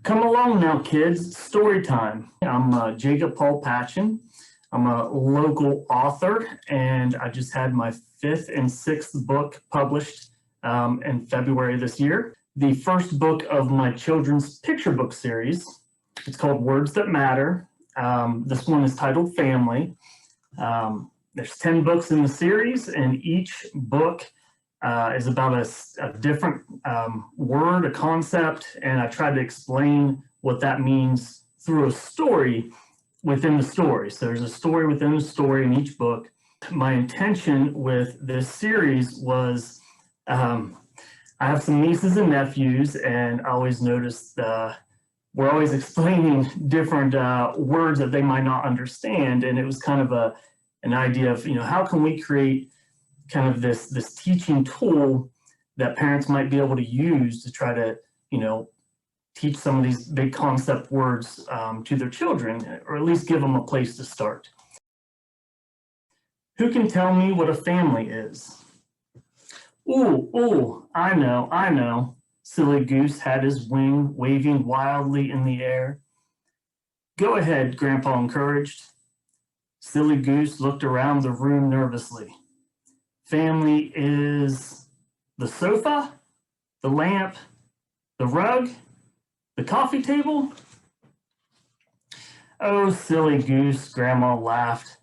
Come along now, kids. Story time. I'm Jacob Paul Patchen. I'm a local author, and I just had my 5th and 6th book published in February this year. The first book of my children's picture book series. It's called Words That Matter. This one is titled Family. There's 10 books in the series, and each book is about a different word, a concept, and I tried to explain what that means through a story within the story. So there's a story within the story in each book. My intention with this series was I have some nieces and nephews, and I always noticed we're always explaining different words that they might not understand, and it was kind of an idea of, how can we create kind of this teaching tool that parents might be able to use to try to, teach some of these big concept words to their children, or at least give them a place to start. Who can tell me what a family is? Ooh, I know. Silly Goose had his wing waving wildly in the air. Go ahead, Grandpa encouraged. Silly Goose looked around the room nervously. Family is the sofa, the lamp, the rug, the coffee table. Oh, silly goose, Grandma laughed.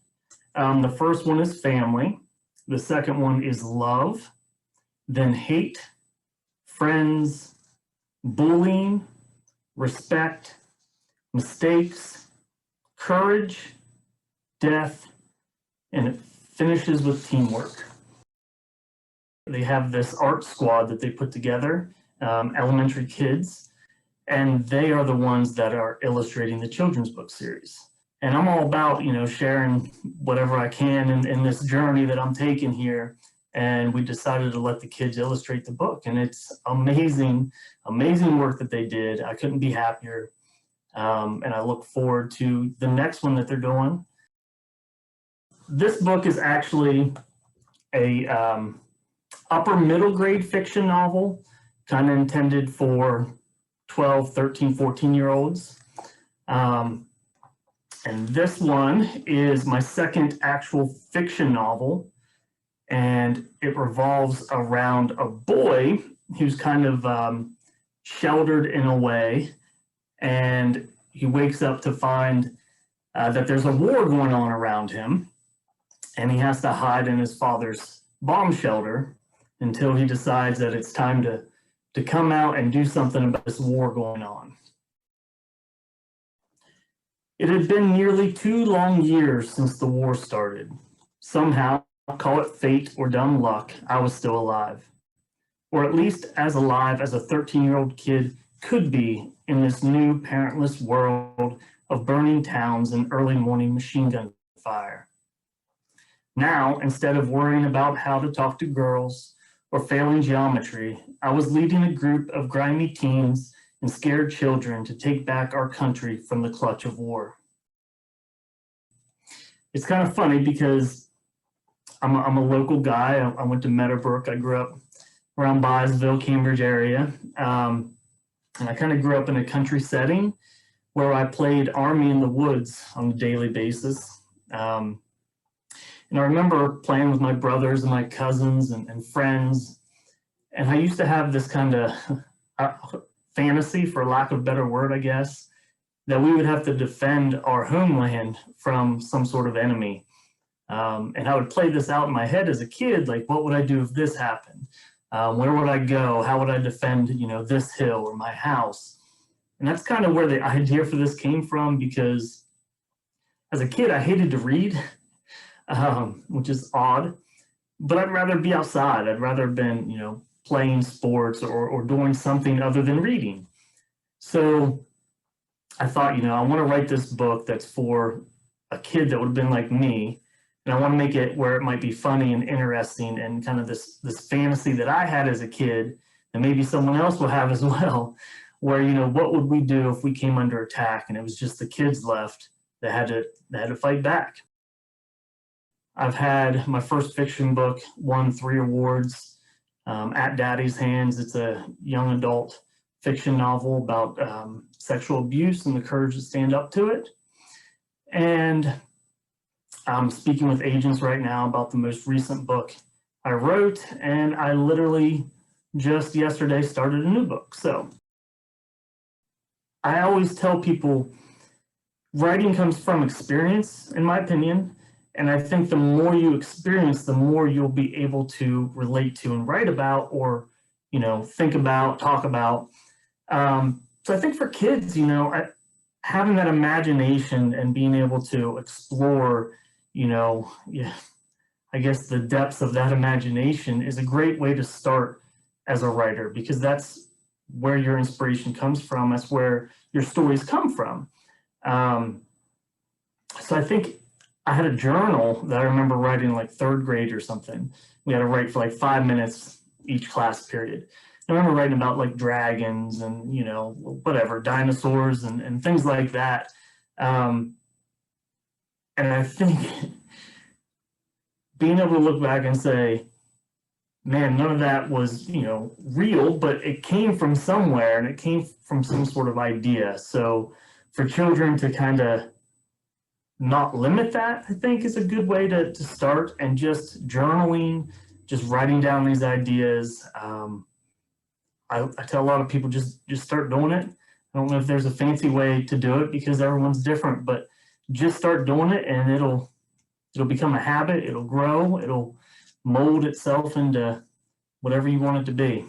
The first one is family. The second one is love, then hate, friends, bullying, respect, mistakes, courage, death, and it finishes with teamwork. They have this art squad that they put together, elementary kids, and they are the ones that are illustrating the children's book series. And I'm all about, sharing whatever I can in this journey that I'm taking here. And we decided to let the kids illustrate the book, and it's amazing work that they did. I couldn't be happier, and I look forward to the next one that they're doing. This book is actually a upper middle grade fiction novel, kind of intended for 12, 13, 14-year-olds. And this one is my second actual fiction novel, and it revolves around a boy who's kind of sheltered in a way, and he wakes up to find that there's a war going on around him, and he has to hide in his father's bomb shelter until he decides that it's time to come out and do something about this war going on. It had been nearly 2 long years since the war started. Somehow, call it fate or dumb luck, I was still alive. Or at least as alive as a 13-year-old kid could be in this new parentless world of burning towns and early morning machine gun fire. Now, instead of worrying about how to talk to girls or failing geometry, I was leading a group of grimy teens and scared children to take back our country from the clutch of war. It's kind of funny because I'm a local guy. I went to Meadowbrook. I grew up around Byesville, Cambridge area. And I kind of grew up in a country setting where I played Army in the Woods on a daily basis. And I remember playing with my brothers and my cousins and friends. And I used to have this kind of fantasy, for lack of a better word, I guess, that we would have to defend our homeland from some sort of enemy. And I would play this out in my head as a kid, like, what would I do if this happened? Where would I go? How would I defend, this hill or my house? And that's kind of where the idea for this came from, because as a kid, I hated to read. Which is odd, but I'd rather be outside. I'd rather have been, playing sports or doing something other than reading. So I thought, I want to write this book that's for a kid that would have been like me, and I want to make it where it might be funny and interesting and kind of this fantasy that I had as a kid, and maybe someone else will have as well, where, what would we do if we came under attack and it was just the kids left that had to fight back. I've had my first fiction book won 3 awards at Daddy's Hands. It's a young adult fiction novel about sexual abuse and the courage to stand up to it. And I'm speaking with agents right now about the most recent book I wrote, and I literally just yesterday started a new book. So I always tell people writing comes from experience, in my opinion. And I think the more you experience, the more you'll be able to relate to and write about, or, you know, think about, talk about. So I think for kids, you know, having that imagination and being able to explore, you know, I guess the depths of that imagination is a great way to start as a writer, because that's where your inspiration comes from. That's where your stories come from. So I think I had a journal that I remember writing in like third grade or something. We had to write for like 5 minutes each class period. I remember writing about like dragons and, you know, whatever, dinosaurs and things like that. And I think being able to look back and say, man, none of that was, you know, real, but it came from somewhere and it came from some sort of idea. So for children to kind of not limit that, I think, is a good way to start, and just journaling, just writing down these ideas. I tell a lot of people just start doing it. I don't know if there's a fancy way to do it because everyone's different, but just start doing it and it'll become a habit. It'll grow. It'll mold itself into whatever you want it to be.